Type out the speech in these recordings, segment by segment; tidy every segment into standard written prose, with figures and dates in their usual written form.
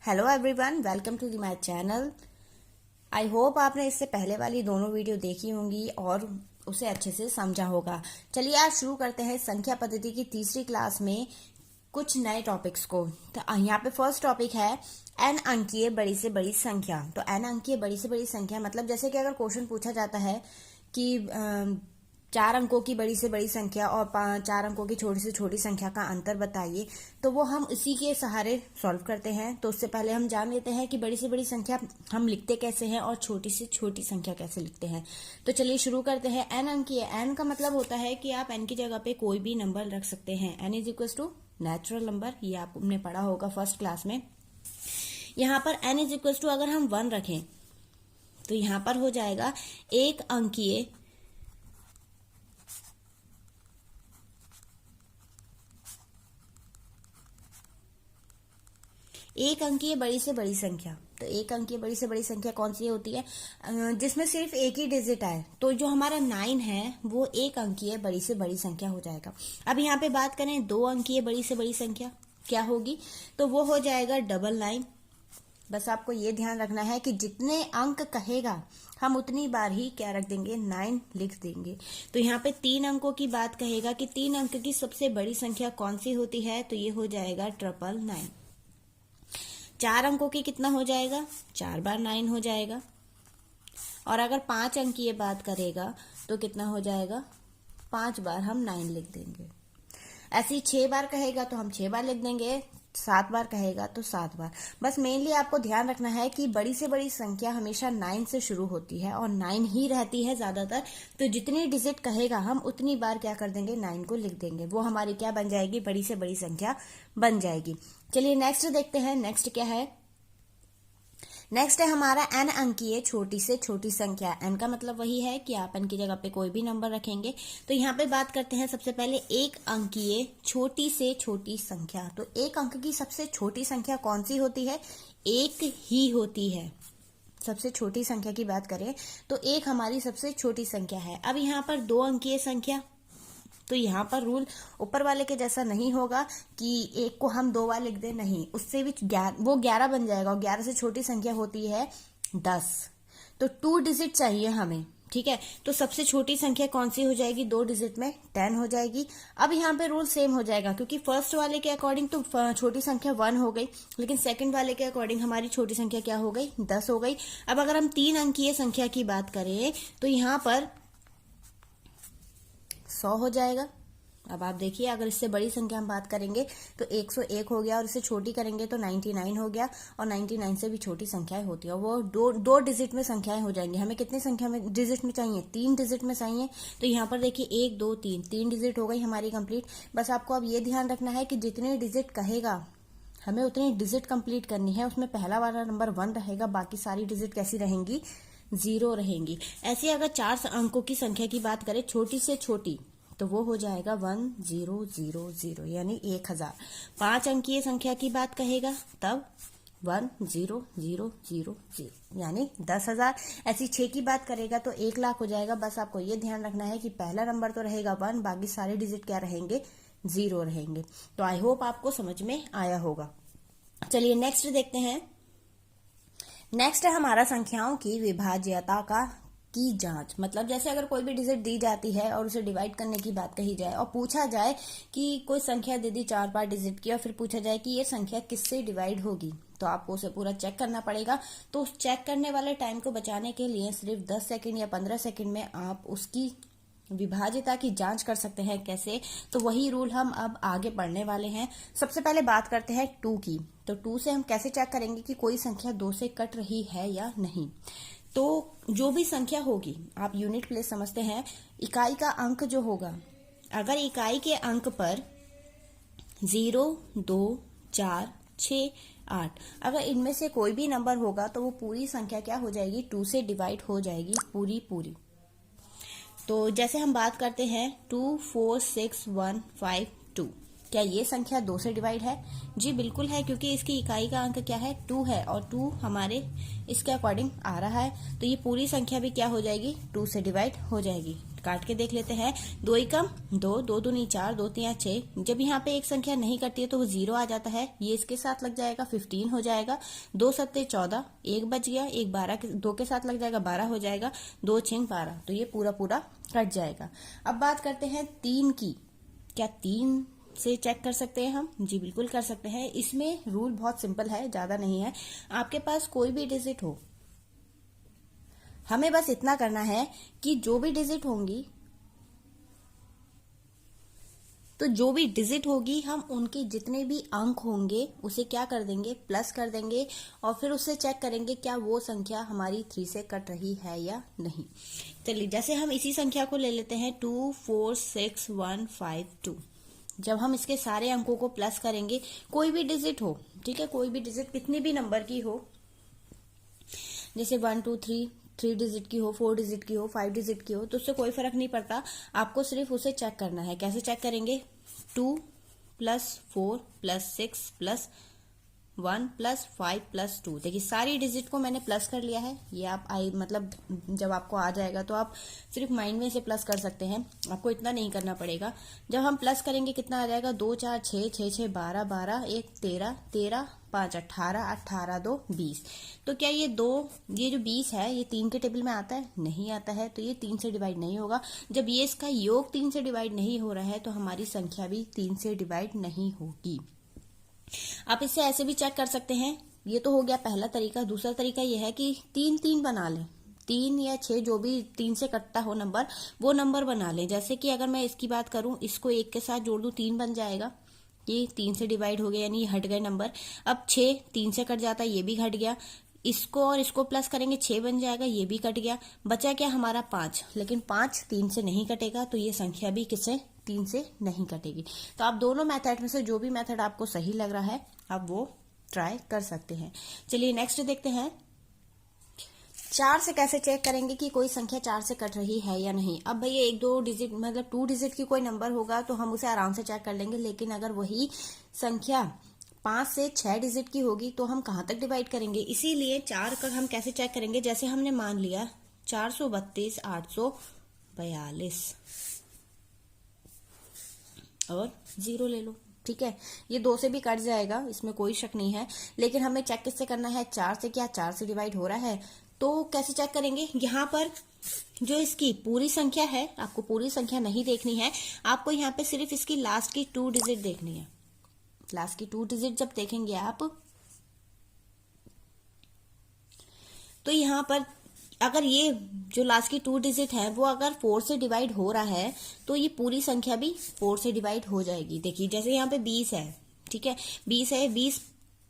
Hello everyone, welcome to my channel. I hope आपने इससे पहले वाली दोनों वीडियो देखी होंगी और उसे अच्छे से समझा होगा। चलिए आज शुरू करते हैं संख्या पद्धति की तीसरी क्लास में कुछ नए टॉपिक्स को। तो यहाँ पे फर्स्ट टॉपिक है एन अंकीय बड़ी से बड़ी संख्या। तो एन अंकीय बड़ी से बड़ी संख्या मतलब जैसे कि अगर क्वेश्चन पूछा जाता है कि 4 अंकों की बड़ी से बड़ी संख्या और 4 अंकों की छोटी से छोटी संख्या का अंतर बताइए, तो वो हम इसी के सहारे सॉल्व करते हैं। तो उससे पहले हम जान लेते हैं कि बड़ी से बड़ी संख्या हम लिखते कैसे हैं और छोटी से छोटी संख्या कैसे लिखते हैं। तो चलिए शुरू करते हैं। एन अंकीय, एन का मतलब होता है कि आप एन की जगह पे कोई भी नंबर रख सकते हैं। N is equal to natural number, ये आपने पढ़ा होगा फर्स्ट क्लास में। यहाँ पर एन इज इक्वल टू अगर हम 1 रखें तो यहाँ पर हो जाएगा एक अंकीय बड़ी से बड़ी संख्या। तो एक अंकीय बड़ी से बड़ी संख्या कौन सी होती है? जिसमें सिर्फ एक ही डिजिट आए। तो जो हमारा 9 है वो एक अंकीय बड़ी से बड़ी संख्या हो जाएगा। अब यहाँ पे बात करें 2 अंकीय बड़ी से बड़ी संख्या क्या होगी, तो वो हो जाएगा 999। बस आपको ये ध्यान रखना है कि जितने अंक कहेगा हम उतनी बार ही क्या रख देंगे, 9 लिख देंगे। तो यहाँ पे 3 अंकों की बात कहेगा कि 3 अंक की सबसे बड़ी संख्या कौन सी होती है, तो ये हो जाएगा 999। 4 अंकों की कितना हो जाएगा, 4 बार 9 हो जाएगा। और अगर 5 अंक की ये बात करेगा तो कितना हो जाएगा, 5 बार हम 9 लिख देंगे। ऐसे ही 6 बार कहेगा तो हम 6 बार लिख देंगे, 7 बार कहेगा तो 7 बार। बस मेनली आपको ध्यान रखना है कि बड़ी से बड़ी संख्या हमेशा 9 से शुरू होती है और 9 ही रहती है ज्यादातर। तो जितनी डिजिट कहेगा हम उतनी बार क्या कर देंगे, 9 को लिख देंगे। वो हमारी क्या बन जाएगी, बड़ी से बड़ी संख्या बन जाएगी। चलिए नेक्स्ट देखते हैं। नेक्स्ट क्या है? नेक्स्ट है हमारा एन अंकीय छोटी से छोटी संख्या। एन का मतलब वही है कि आप एन की जगह पे कोई भी नंबर रखेंगे। तो यहाँ पे बात करते हैं सबसे पहले एक अंकीय छोटी से छोटी संख्या। तो एक अंक की सबसे छोटी संख्या कौन सी होती है? एक ही होती है। सबसे छोटी संख्या की बात करें तो एक हमारी सबसे छोटी संख्या है। अब यहाँ पर 2 अंकीय संख्या, तो यहाँ पर रूल ऊपर वाले के जैसा नहीं होगा कि एक को हम 2 बार लिख दें, नहीं, उससे भी वो 11 बन जाएगा। और 11 से छोटी संख्या होती है 10। तो 2 डिजिट चाहिए हमें, ठीक है। तो सबसे छोटी संख्या कौन सी हो जाएगी, 2 डिजिट में 10 हो जाएगी। अब यहाँ पे रूल सेम हो जाएगा क्योंकि फर्स्ट वाले के अकॉर्डिंग तो छोटी संख्या 1 हो गई, लेकिन सेकंड वाले के अकॉर्डिंग हमारी छोटी संख्या क्या हो गई, 10 हो गई। अब अगर हम 3 अंकीय संख्या की बात करें तो यहाँ पर 100 हो जाएगा। अब आप देखिए, अगर इससे बड़ी संख्या हम बात करेंगे तो 101 हो गया, और इससे छोटी करेंगे तो 99 हो गया, और 99 से भी छोटी संख्याएं होती है वो दो डिजिट में संख्याएं हो जाएंगी। हमें कितने संख्या में डिजिट में चाहिए, 3 डिजिट में चाहिए। तो यहाँ पर देखिए 1 2 3 डिजिट हो गई हमारी कंप्लीट। बस आपको अब ये ध्यान रखना है कि जितने डिजिट कहेगा हमें उतनी डिजिट कंप्लीट करनी है। उसमें पहला वाला नंबर 1 रहेगा, बाकी सारी डिजिट कैसी रहेंगी, 0 रहेंगी। ऐसे अगर 4 अंकों की संख्या की बात करें छोटी से छोटी, तो वो हो जाएगा 1000 यानी 1000। 5 अंकीय संख्या की बात कहेगा तब 10000 यानी 10,000। ऐसी 6 की बात करेगा तो 1 लाख हो जाएगा। बस आपको ये ध्यान रखना है कि पहला नंबर तो रहेगा 1, बाकी सारे डिजिट क्या रहेंगे, 0 रहेंगे। तो आई होप आपको समझ में आया होगा। चलिए नेक्स्ट देखते हैं। नेक्स्ट है हमारा संख्याओं की विभाज्यता की जांच। मतलब जैसे अगर कोई भी डिजिट दी जाती है और उसे डिवाइड करने की बात कही जाए और पूछा जाए कि कोई संख्या दे दी 4-5 डिजिट की, और फिर पूछा जाए कि ये संख्या किससे डिवाइड होगी, तो आपको उसे पूरा चेक करना पड़ेगा। तो उस चेक करने वाले टाइम को बचाने के लिए सिर्फ 10 सेकंड या 15 सेकंड में आप उसकी विभाज्यता की जांच कर सकते हैं। कैसे? तो वही रूल हम अब आगे पढ़ने वाले हैं। सबसे पहले बात करते हैं 2 की। तो 2 से हम कैसे चेक करेंगे कि कोई संख्या 2 से कट रही है या नहीं। तो जो भी संख्या होगी, आप यूनिट प्लेस समझते हैं, इकाई का अंक जो होगा, अगर इकाई के अंक पर 0 2 4 6 8, अगर इनमें से कोई भी नंबर होगा तो वो पूरी संख्या क्या हो जाएगी, 2 से डिवाइड हो जाएगी पूरी। तो जैसे हम बात करते हैं 2 4 6 1 5 2, क्या ये संख्या 2 से डिवाइड है? जी बिल्कुल है, क्योंकि इसकी इकाई का अंक क्या है, 2 है, और 2 हमारे इसके अकॉर्डिंग आ रहा है। तो ये पूरी संख्या भी क्या हो जाएगी, 2 से डिवाइड हो जाएगी। काट के देख लेते हैं। 2 एकम 2, 2 दूनी 4, 2 तिया 6। जब यहाँ पे एक संख्या नहीं कटती है तो वो 0 आ जाता है, ये इसके साथ लग जाएगा 15 हो जाएगा। 2 सत्ते 14, 1 बच गया, 1 12 2 के साथ लग जाएगा 12 हो जाएगा। 2 6 12, तो ये पूरा पूरा कट जाएगा। अब बात करते हैं 3 की। क्या 3 से चेक कर सकते हैं हम? जी बिल्कुल कर सकते हैं। इसमें रूल बहुत सिंपल है, ज्यादा नहीं है। आपके पास कोई भी डिजिट हो, हमें बस इतना करना है कि जो भी डिजिट होंगी, तो जो भी डिजिट होगी हम उनके जितने भी अंक होंगे उसे क्या कर देंगे, प्लस कर देंगे, और फिर उससे चेक करेंगे क्या वो संख्या हमारी 3 से कट रही है या नहीं। चलिए, जैसे हम इसी संख्या को ले लेते हैं 2 4 6 1 5 2। जब हम इसके सारे अंकों को प्लस करेंगे, कोई भी डिजिट हो, ठीक है, कोई भी डिजिट कितनी भी नंबर की हो, जैसे 1 2 3 डिजिट की हो, 4 डिजिट की हो, 5 डिजिट की हो, तो उससे कोई फर्क नहीं पड़ता। आपको सिर्फ उसे चेक करना है। कैसे चेक करेंगे? 2 + 4 + 6 + 1 + 5 + 2। देखिए सारी डिजिट को मैंने प्लस कर लिया है। ये आप मतलब जब आपको आ जाएगा तो आप सिर्फ माइंड में से प्लस कर सकते हैं, आपको इतना नहीं करना पड़ेगा। जब हम प्लस करेंगे कितना आ जाएगा? 2 4 6 6 6 12 12 1 13 13 5 18 18 2 20। तो क्या ये जो 20 है ये 3 के टेबल में आता है? नहीं आता है, तो ये 3 से डिवाइड नहीं होगा। जब ये इसका योग 3 से डिवाइड नहीं हो रहा है तो हमारी संख्या भी 3 से डिवाइड नहीं होगी। आप इससे ऐसे भी चेक कर सकते हैं। ये तो हो गया पहला तरीका। दूसरा तरीका ये है कि 3 3 बना लें। 3 या 6 जो भी 3 से कटता हो नंबर, वो नंबर बना लें। जैसे कि अगर मैं इसकी बात करूं, इसको 1 के साथ जोड़ दूं, 3 बन जाएगा। ये 3 से डिवाइड हो गया, यानी ये हट गए नंबर। अब 6 3 से कट जाता है, ये भी घट गया। इसको और इसको प्लस करेंगे, 6 बन जाएगा, ये भी कट गया। बचा क्या हमारा 5, लेकिन 5 3 से नहीं कटेगा, तो ये संख्या भी किससे? 3 से नहीं कटेगी। तो आप दोनों मेथड में से जो भी मेथड आपको सही लग रहा है आप वो ट्राई कर सकते हैं। चलिए नेक्स्ट देखते हैं। 4 से कैसे चेक करेंगे कि कोई संख्या 4 से कट रही है या नहीं। अब भैया 1 2 डिजिट मतलब 2 डिजिट की कोई नंबर होगा तो हम उसे आराम से चेक कर लेंगे, लेकिन अगर वही संख्या 5 से 6 डिजिट की होगी तो हम कहां तक डिवाइड करेंगे। इसीलिए 4 का हम कैसे चेक करेंगे? जैसे हमने मान लिया 432 842 और 0 ले लो, ठीक है। ये 2 से भी कट जाएगा, इसमें कोई शक नहीं है, लेकिन हमें चेक किससे करना है? 4 से। क्या 4 से डिवाइड हो रहा है? तो कैसे चेक करेंगे? यहाँ पर जो इसकी पूरी संख्या है, आपको पूरी संख्या नहीं देखनी है, आपको यहाँ पे सिर्फ इसकी लास्ट की 2 डिजिट देखनी है। लास्ट की 2 डिजिट जब देखेंगे आप, तो यहाँ पर अगर ये जो लास्ट की 2 डिजिट है वो अगर 4 से डिवाइड हो रहा है तो ये पूरी संख्या भी 4 से डिवाइड हो जाएगी। देखिए जैसे यहाँ पे 20 है, ठीक है, 20 है, 20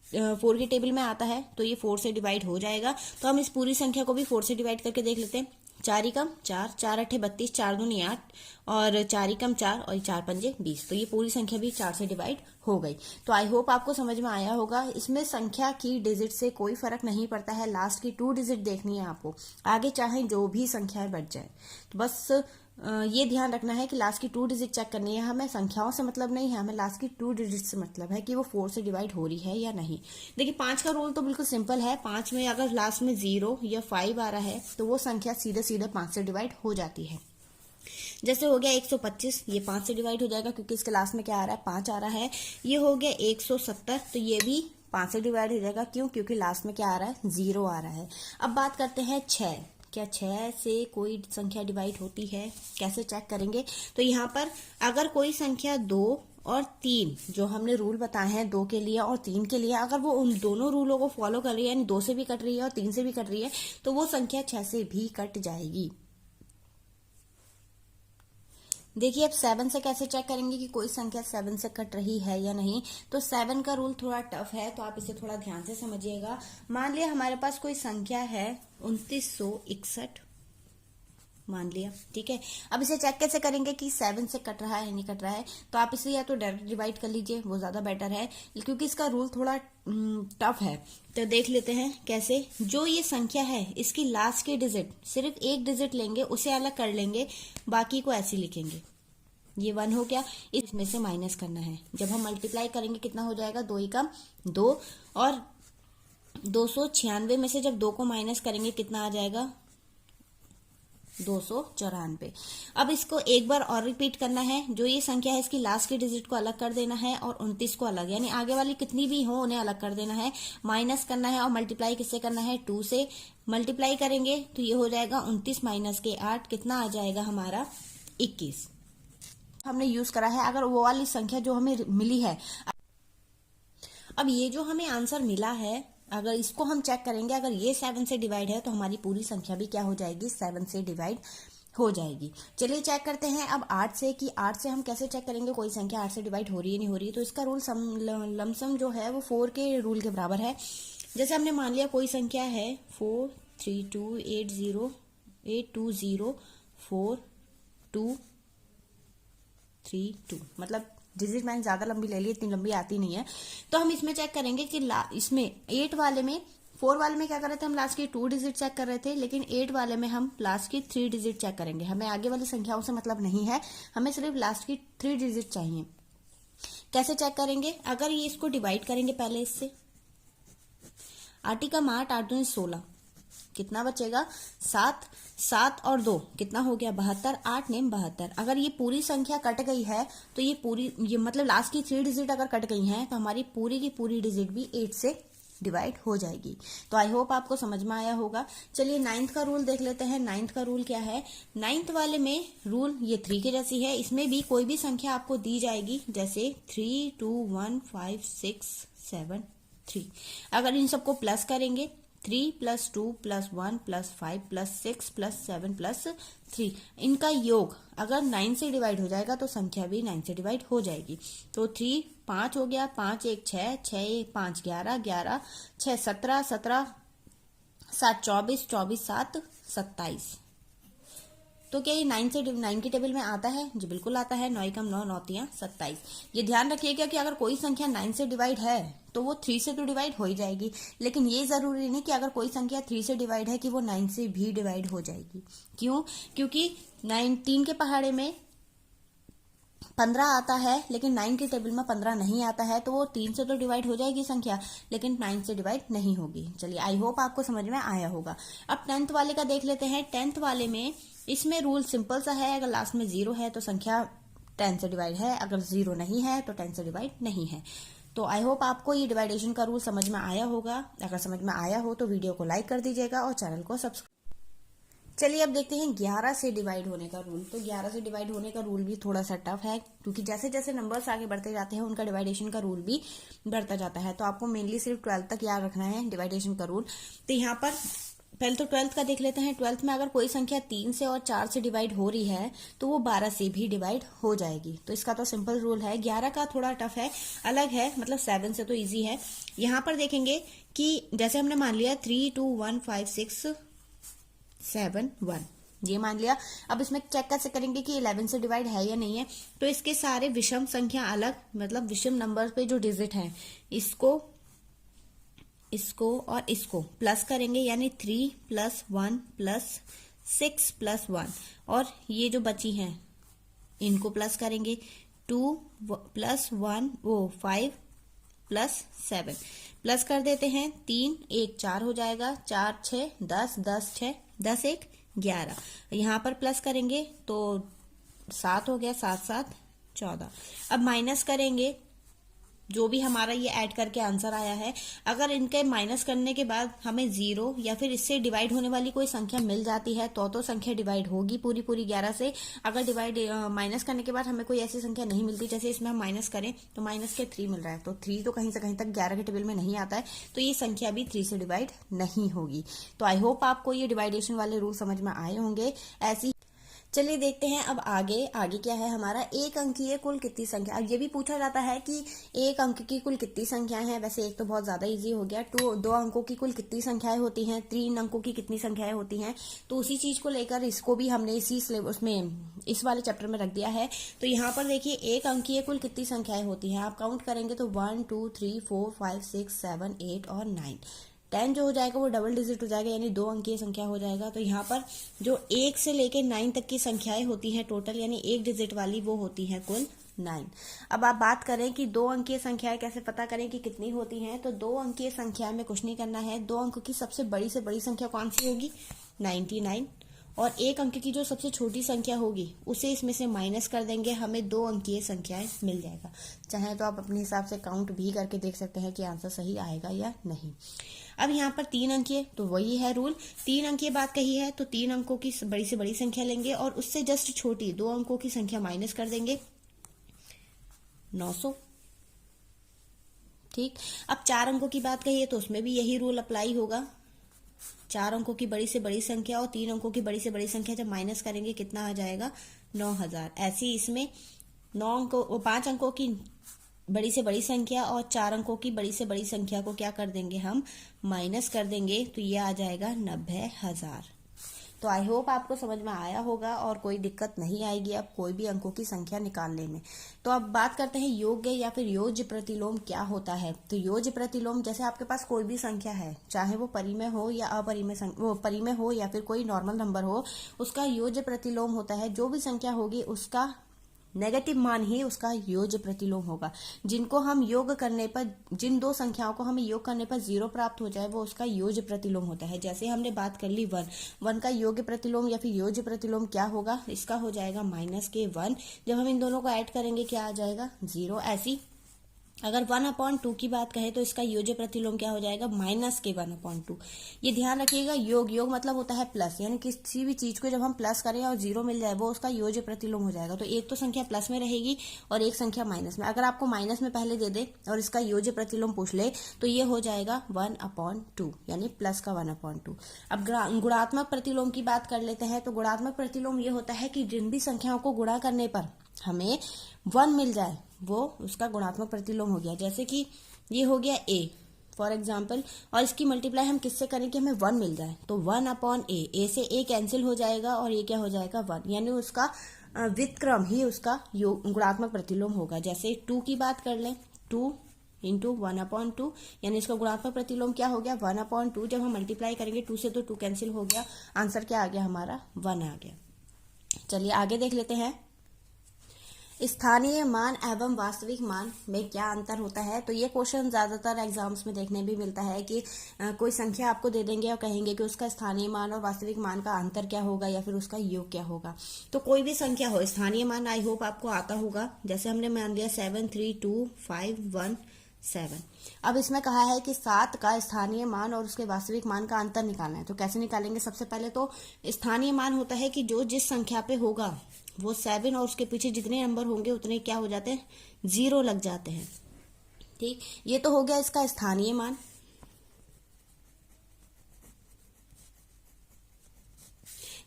4 के टेबल में आता है तो ये 4 से डिवाइड हो जाएगा। तो हम इस पूरी संख्या को भी 4 से डिवाइड करके देख लेते हैं। 4 एकम 4, 4 अठे 32, 4 दूनी 8 और 4 एकम 4 और 4 पंजे 20। तो ये पूरी संख्या भी 4 से डिवाइड हो गई। तो आई होप आपको समझ में आया होगा। इसमें संख्या की डिजिट से कोई फर्क नहीं पड़ता है, लास्ट की 2 डिजिट देखनी है आपको, आगे चाहे जो भी संख्याएं बढ़ जाए। तो बस ये ध्यान रखना है कि लास्ट की 2 डिजिट चेक करनी है। हमें संख्याओं से मतलब नहीं है, हमें लास्ट की 2 डिजिट से मतलब है कि वो 4 से डिवाइड हो रही है या नहीं। देखिए 5 का रूल तो बिल्कुल सिंपल है। 5 में अगर लास्ट में 0 या 5 आ रहा है तो वो संख्या सीधे सीधे 5 से डिवाइड हो जाती है। जैसे हो गया 125, ये 5 से डिवाइड हो जाएगा क्योंकि इसके लास्ट में क्या आ रहा है? 5 आ रहा है। ये हो गया 170, तो ये भी 5 से डिवाइड हो जाएगा। क्यों? क्योंकि लास्ट में क्या आ रहा है? 0 आ रहा है। अब बात करते हैं 6। क्या 6 से कोई संख्या डिवाइड होती है? कैसे चेक करेंगे? तो यहाँ पर अगर कोई संख्या 2 और 3 जो हमने रूल बताए हैं 2 के लिए और 3 के लिए, अगर वो उन दोनों रूलों को फॉलो कर रही है, यानी 2 से भी कट रही है और 3 से भी कट रही है, तो वो संख्या 6 से भी कट जाएगी। देखिए अब 7 से कैसे चेक करेंगे कि कोई संख्या 7 से कट रही है या नहीं। तो 7 का रूल थोड़ा टफ है, तो आप इसे थोड़ा ध्यान से समझिएगा। मान लिया हमारे पास कोई संख्या है 2961, मान लिया, ठीक है। अब इसे चेक कैसे करेंगे कि 7 से कट रहा है या नहीं कट रहा है? तो आप इसे या तो डायरेक्ट डिवाइड कर लीजिए, वो ज्यादा बेटर है, क्योंकि इसका रूल थोड़ा टफ है। तो देख लेते हैं कैसे। जो ये संख्या है इसकी लास्ट की डिजिट, सिर्फ एक डिजिट लेंगे, उसे अलग कर लेंगे, बाकी को ऐसे लिखेंगे। ये 1 हो गया, इसमें से माइनस करना है। जब हम मल्टीप्लाई करेंगे कितना हो जाएगा? 2 एकम 2 और 296 में से जब 2 को माइनस करेंगे कितना आ जाएगा? 294। अब इसको एक बार और रिपीट करना है। जो ये संख्या है इसकी लास्ट के डिजिट को अलग कर देना है और 29 को अलग, यानी आगे वाली कितनी भी हो उन्हें अलग कर देना है, माइनस करना है और मल्टीप्लाई किससे करना है, 2 से मल्टीप्लाई करेंगे तो ये हो जाएगा 29 माइनस के 8, कितना आ जाएगा हमारा 21। हमने यूज करा है अगर वो वाली संख्या जो हमें मिली है। अब ये जो हमें आंसर मिला है, अगर इसको हम चेक करेंगे, अगर ये 7 से डिवाइड है तो हमारी पूरी संख्या भी क्या हो जाएगी, 7 से डिवाइड हो जाएगी। चलिए चेक करते हैं अब 8 से, कि 8 से हम कैसे चेक करेंगे कोई संख्या 8 से डिवाइड हो रही है नहीं हो रही है। तो इसका रूल लमसम जो है वो 4 के रूल के बराबर है। जैसे हमने मान लिया कोई संख्या है 43280820422, मतलब डिजिट मैंने ज्यादा लंबी ले ली, इतनी लंबी आती नहीं है। तो हम इसमें चेक करेंगे कि इसमें 8 वाले में, 4 वाले में क्या कर रहे थे हम, लास्ट की 2 डिजिट चेक कर रहे थे, लेकिन 8 वाले में हम लास्ट की 3 डिजिट चेक करेंगे। हमें आगे वाली संख्याओं से मतलब नहीं है, हमें सिर्फ लास्ट की 3 डिजिट चाहिए। कैसे चेक करेंगे, अगर ये इसको डिवाइड करेंगे पहले इससे, 8 का 8, 8 दूनी 16, कितना बचेगा 7, 7 और 2 कितना हो गया 72, 8 ने 72। अगर ये पूरी संख्या कट गई है तो ये मतलब लास्ट की 3 डिजिट अगर कट गई हैं तो हमारी पूरी की पूरी डिजिट भी 8 से डिवाइड हो जाएगी। तो आई होप आपको समझ में आया होगा। चलिए 9th का रूल देख लेते हैं। 9th का रूल क्या है, 9th वाले में रूल ये 3 के जैसी है। इसमें भी कोई भी संख्या आपको दी जाएगी, जैसे 3 2 1 5 6 7 3, अगर इन सबको प्लस करेंगे 3 + 2 + 1 + 5 + 6 + 7 + 3, इनका योग अगर 9 से डिवाइड हो जाएगा तो संख्या भी 9 से डिवाइड हो जाएगी। तो 3 5 हो गया, 5 1 6, 6 1 5 11, 11 6 17, 17 7 24, 24 7 27। तो क्या ये 9 की टेबल में आता है? जी बिल्कुल आता है। 9 कम 9, 9 तियां 27। ये ध्यान रखिएगा कि अगर कोई संख्या 9 से डिवाइड है तो वो 3 से तो डिवाइड हो ही जाएगी, लेकिन ये जरूरी नहीं कि अगर कोई संख्या 3 से डिवाइड है कि वो 9 से भी डिवाइड हो जाएगी। क्यों? क्योंकि 3 के पहाड़े में 15 आता है, लेकिन 9 की टेबल में 15 नहीं आता है, तो वो 3 से तो डिवाइड हो जाएगी संख्या, लेकिन 9 से डिवाइड नहीं होगी। चलिए आई होप आपको समझ में आया होगा। अब 10th वाले का देख लेते हैं। 10th वाले में इसमें रूल सिंपल सा है, अगर लास्ट में 0 है तो संख्या 10 से डिवाइड है, अगर 0 नहीं है तो 10 से डिवाइड नहीं है। तो आई होप आपको ये डिवाइडेशन का रूल समझ में आया होगा। अगर समझ में आया हो तो वीडियो को लाइक कर दीजिएगा और चैनल को सब्सक्राइब। चलिए अब देखते हैं 11 से डिवाइड होने का रूल। तो 11 से डिवाइड होने का रूल भी थोड़ा सा टफ है, क्योंकि जैसे जैसे नंबर्स आगे बढ़ते जाते हैं उनका डिवाइडेशन का रूल भी बढ़ता जाता है। तो आपको मेनली सिर्फ 12th तक याद रखना है डिवाइडेशन का रूल। तो यहाँ पर पहले तो 12th का देख लेते हैं। 12th में अगर कोई संख्या 3 से और 4 से डिवाइड हो रही है तो वो 12 से भी डिवाइड हो जाएगी। तो इसका तो सिंपल रूल है। 11 का थोड़ा टफ है, अलग है, मतलब 7 से तो इजी है। यहाँ पर देखेंगे कि जैसे हमने मान लिया 3 2 1 5 6 7 1, ये मान लिया। अब इसमें चेक कैसे करेंगे कि 11 से डिवाइड है या नहीं है। तो इसके सारे विषम संख्या अलग, मतलब विषम नंबर पे जो डिजिट हैं, इसको और इसको प्लस करेंगे, यानी 3 + 1 + 6 + 1, और ये जो बची हैं इनको प्लस करेंगे, 2 + 1 5 + 7 प्लस कर देते हैं, 3 1 4 हो जाएगा, 4 6 10 10 6 10 1 11। यहाँ पर प्लस करेंगे तो 7 हो गया, 7 7 14। अब माइनस करेंगे, जो भी हमारा ये ऐड करके आंसर आया है, अगर इनके माइनस करने के बाद हमें 0 या फिर इससे डिवाइड होने वाली कोई संख्या मिल जाती है तो संख्या डिवाइड होगी पूरी पूरी 11 से। अगर डिवाइड माइनस करने के बाद हमें कोई ऐसी संख्या नहीं मिलती, जैसे इसमें हम माइनस करें तो माइनस के 3 मिल रहा है, तो 3 तो कहीं से कहीं तक 11 के टेबल में नहीं आता है, तो ये संख्या भी 3 से डिवाइड नहीं होगी। तो आई होप आपको ये डिवाइडेशन वाले रूल समझ में आए होंगे। ऐसी चलिए देखते हैं अब आगे क्या है हमारा, एक अंकीय कुल कितनी संख्या। अब ये भी पूछा जाता है कि एक अंक की कुल कितनी संख्याएं हैं। वैसे एक तो बहुत ज्यादा इजी हो गया, 2 अंकों की कुल कितनी संख्याएं होती हैं, 3 अंकों की कितनी संख्याएं होती हैं। तो उसी चीज को लेकर इसको भी हमने इसी सिलेबस में इस वाले चैप्टर में रख दिया है। तो यहाँ पर देखिए एक अंकीय कुल कितनी संख्याएं होती हैं, आप काउंट करेंगे तो 1 2 3 4 5 6 7 8 और 9। 10 जो हो जाएगा वो डबल डिजिट हो जाएगा, यानी 2 अंकीय संख्या हो जाएगा। तो यहाँ पर जो 1 से लेके 9 तक की संख्याएं होती हैं टोटल, यानी 1 डिजिट वाली, वो होती हैं कुल 9। अब आप बात करें कि 2 अंकीय संख्याएं कैसे पता करें कि कितनी होती हैं, तो 2 अंकीय संख्या में कुछ नहीं करना है। 2 अंक की सबसे बड़ी से बड़ी संख्या कौन सी होगी, 99, और एक अंक की जो सबसे छोटी संख्या होगी उसे इसमें से माइनस कर देंगे, हमें 2 अंकीय संख्याएं मिल जाएगा। चाहे तो आप अपने हिसाब से काउंट भी करके देख सकते हैं कि आंसर सही आएगा या नहीं। अब यहाँ पर 3 अंकीय, तो वही है रूल, 3 अंकीय बात कही है तो 3 अंकों की बड़ी से बड़ी संख्या लेंगे और उससे जस्ट छोटी 2 अंकों की संख्या माइनस कर देंगे, 900। ठीक, अब 4 अंकों की बात कही है तो उसमें भी यही रूल अप्लाई होगा। 4 अंकों की बड़ी से बड़ी संख्या और 3 अंकों की बड़ी से बड़ी संख्या जब माइनस करेंगे कितना आ जाएगा, 9000। ऐसे ही इसमें 5 अंकों की बड़ी से बड़ी संख्या और 4 अंकों की बड़ी से बड़ी संख्या को क्या कर देंगे, हम माइनस कर देंगे, तो ये आ जाएगा 90,000। तो आई होप आपको समझ में आया होगा और कोई दिक्कत नहीं आएगी अब कोई भी अंकों की संख्या निकालने में। तो अब बात करते हैं योग्य या फिर योज्य प्रतिलोम क्या होता है। तो योज्य प्रतिलोम, जैसे आपके पास कोई भी संख्या है, चाहे वो परिमेय हो या अपरिमेय, वो परिमेय हो या फिर कोई नॉर्मल नंबर हो, उसका योज्य प्रतिलोम होता है। जो भी संख्या होगी उसका नेगेटिव मान ही उसका योज्य प्रतिलोम होगा। जिनको हम योग करने पर, जिन 2 संख्याओं को हमें योग करने पर 0 प्राप्त हो जाए वो उसका योज्य प्रतिलोम होता है। जैसे हमने बात कर ली 1 का योग्य प्रतिलोम या फिर योज्य प्रतिलोम क्या होगा, इसका हो जाएगा -1। जब हम इन दोनों को ऐड करेंगे क्या आ जाएगा, 0। ऐसी अगर 1/2 की बात करें तो इसका योज्य प्रतिलोम क्या हो जाएगा, -1/2। ये ध्यान रखिएगा, योग मतलब होता है प्लस, यानी किसी भी चीज को जब हम प्लस करें और 0 मिल जाए वो उसका योज्य प्रतिलोम हो जाएगा। तो एक तो संख्या प्लस में रहेगी और एक संख्या माइनस में। अगर आपको माइनस में पहले दे दे और इसका योज्य प्रतिलोम पूछ ले तो ये हो जाएगा 1/2, यानी प्लस का 1/2। अब गुणात्मक प्रतिलोम की बात कर लेते हैं। तो गुणात्मक प्रतिलोम ये होता है कि जिन भी संख्याओं को गुणा करने पर हमें 1 मिल जाए वो उसका गुणात्मक प्रतिलोम हो गया। जैसे कि ये हो गया a फॉर एग्जाम्पल, और इसकी मल्टीप्लाई हम किससे करें कि हमें 1 मिल जाए, तो 1/a, a से a कैंसिल हो जाएगा और ये क्या हो जाएगा 1, यानी उसका व्युत्क्रम ही उसका गुणात्मक प्रतिलोम होगा। जैसे 2 की बात कर लें, 2 इंटू 1/2, यानी इसका गुणात्मक प्रतिलोम क्या हो गया 1/2। जब हम मल्टीप्लाई करेंगे 2 से तो 2 कैंसिल हो गया, आंसर क्या आ गया हमारा 1 आ गया। चलिए आगे देख लेते हैं। स्थानीय मान एवं वास्तविक मान में क्या अंतर होता है। तो ये क्वेश्चन ज्यादातर एग्जाम्स में देखने भी मिलता है कि कोई संख्या आपको दे देंगे और कहेंगे कि उसका स्थानीय मान और वास्तविक मान का अंतर क्या होगा या फिर उसका योग क्या होगा। तो कोई भी संख्या हो, स्थानीय मान आई होप आपको आता होगा। जैसे हमने मान लिया 7 3 2 5 1 7। अब इसमें कहा है कि 7 का स्थानीय मान और उसके वास्तविक मान का अंतर निकालना है। तो कैसे निकालेंगे, सबसे पहले तो स्थानीय मान होता है कि जो जिस संख्या पे होगा वो 7 और उसके पीछे जितने नंबर होंगे उतने क्या हो जाते हैं, 0 लग जाते हैं। ठीक, ये तो हो गया इसका स्थानीय मान।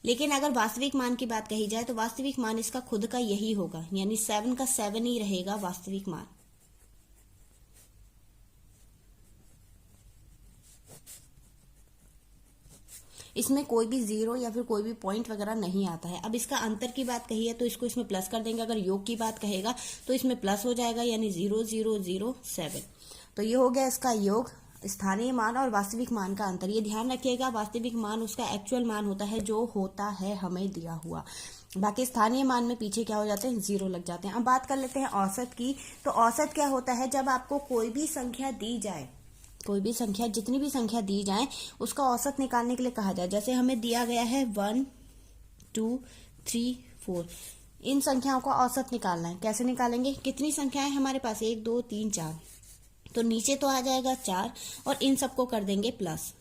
लेकिन अगर वास्तविक मान की बात कही जाए तो वास्तविक मान इसका खुद का यही होगा, यानी 7 का 7 ही रहेगा वास्तविक मान। इसमें कोई भी 0 या फिर कोई भी पॉइंट वगैरह नहीं आता है। अब इसका अंतर की बात कही है तो इसको इसमें प्लस कर देंगे। अगर योग की बात कहेगा तो इसमें प्लस हो जाएगा, यानी 0 0 0 7। तो ये हो गया इसका योग, स्थानीय मान और वास्तविक मान का अंतर। ये ध्यान रखिएगा, वास्तविक मान उसका एक्चुअल मान होता है जो होता है हमें दिया हुआ। बाकी स्थानीय मान में पीछे क्या हो जाते हैं, 0 लग जाते हैं। अब बात कर लेते हैं औसत की। तो औसत क्या होता है, जब आपको कोई भी संख्या दी जाए, कोई भी संख्या, जितनी भी संख्या दी जाए उसका औसत निकालने के लिए कहा जाए। जैसे हमें दिया गया है 1 2 3 4, इन संख्याओं का औसत निकालना है। कैसे निकालेंगे, कितनी संख्याएं हमारे पास, 1 2 3 4, तो नीचे तो आ जाएगा 4 और इन सबको कर देंगे प्लस।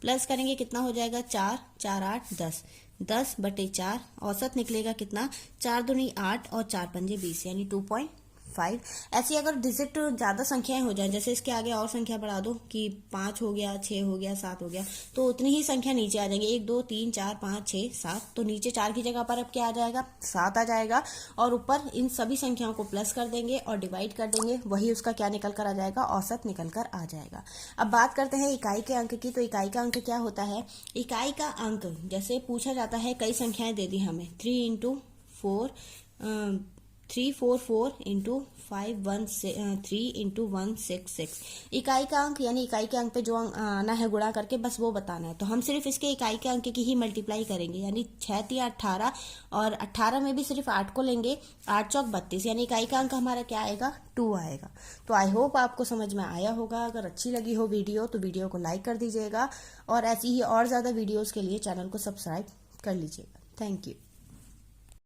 प्लस करेंगे कितना हो जाएगा, 4 4 8 10, 10/4 औसत निकलेगा कितना, 4 दूनी 8 और 4 पंजे 20, यानी 2.5। ऐसी अगर डिजिट ज्यादा संख्याएं हो जाए, जैसे इसके आगे और संख्या बढ़ा दो कि 5 हो गया, 6 हो गया, 7 हो गया, तो उतनी ही संख्या नीचे आ जाएंगे, 1 2 3 4 5 6 7। तो नीचे 4 की जगह पर अब क्या आ जाएगा, 7 आ जाएगा और ऊपर इन सभी संख्याओं को प्लस कर देंगे और डिवाइड कर देंगे, वही उसका क्या निकल कर आ जाएगा, औसत निकल कर आ जाएगा। अब बात करते हैं इकाई के अंक की। तो इकाई का अंक क्या होता है, इकाई का अंक जैसे पूछा जाता है, कई संख्याएं दे दी हमें, 3 × 4 344 इंटू 513 इंटू 166। इकाई का अंक यानी इकाई के अंक पे जो आना है गुणा करके बस वो बताना है। तो हम सिर्फ इसके इकाई के अंक की ही मल्टीप्लाई करेंगे, यानी 6 या 18, और 18 में भी सिर्फ 8 को लेंगे, 8 चौक 32, यानी इकाई का अंक हमारा क्या आएगा, 2 आएगा। तो आई होप आपको समझ में आया होगा। अगर अच्छी लगी हो वीडियो तो वीडियो को लाइक कर दीजिएगा, और ऐसी ही और ज़्यादा वीडियोज़ के लिए चैनल को सब्सक्राइब कर लीजिएगा। Thank you.